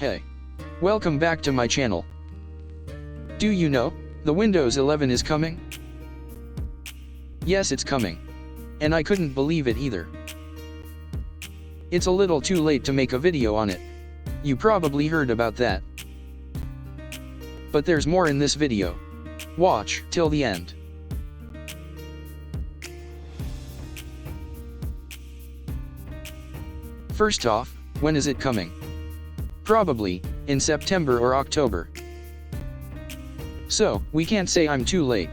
Hey. Welcome back to my channel. Do you know, the Windows 11 is coming? Yes, it's coming. And I couldn't believe it either. It's a little too late to make a video on it. You probably heard about that. But there's more in this video. Watch till the end. First off, when is it coming? Probably in September or October. So, we can't say I'm too late.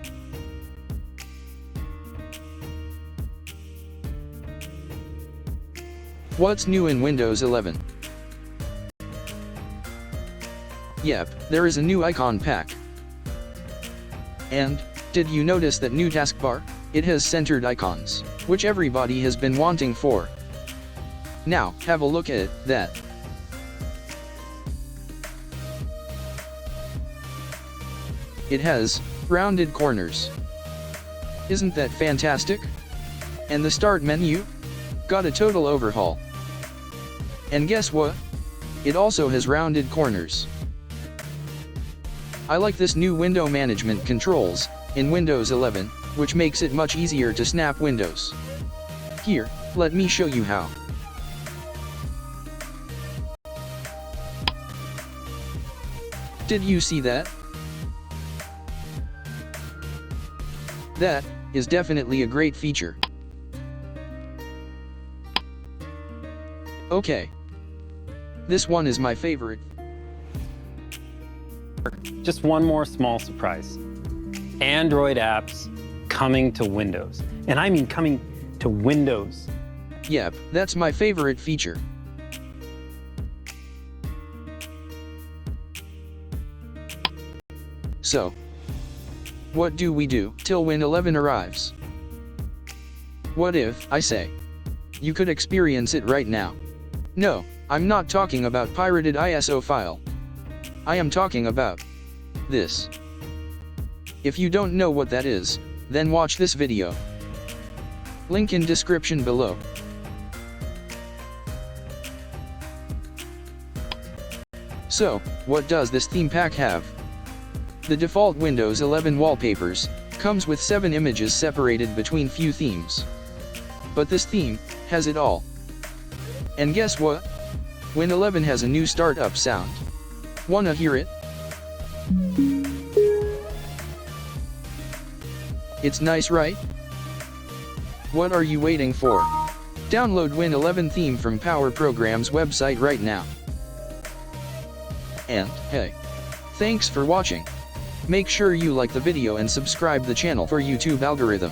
What's new in Windows 11? Yep, there is a new icon pack. And, did you notice that new taskbar? It has centered icons, which everybody has been wanting for. Now, have a look at that. It has rounded corners. Isn't that fantastic? And the start menu got a total overhaul. And guess what? It also has rounded corners. I like this new window management controls in Windows 11, which makes it much easier to snap windows. Here, let me show you how. Did you see that? That is definitely a great feature. Okay. This one is my favorite. Just one more small surprise. Android apps coming to Windows. And I mean coming to Windows. Yep, that's my favorite feature. So, what do we do till Win11 arrives? What if I say you could experience it right now? No, I'm not talking about pirated ISO file. I am talking about this. If you don't know what that is, then watch this video. Link in description below. So, what does this theme pack have? The default Windows 11 wallpapers comes with 7 images separated between few themes. But this theme has it all. And guess what? Win11 has a new startup sound. Wanna hear it? It's nice, right? What are you waiting for? Download Win11 theme from Power Program's website right now. And, hey, thanks for watching. Make sure you like the video and subscribe the channel for YouTube algorithm.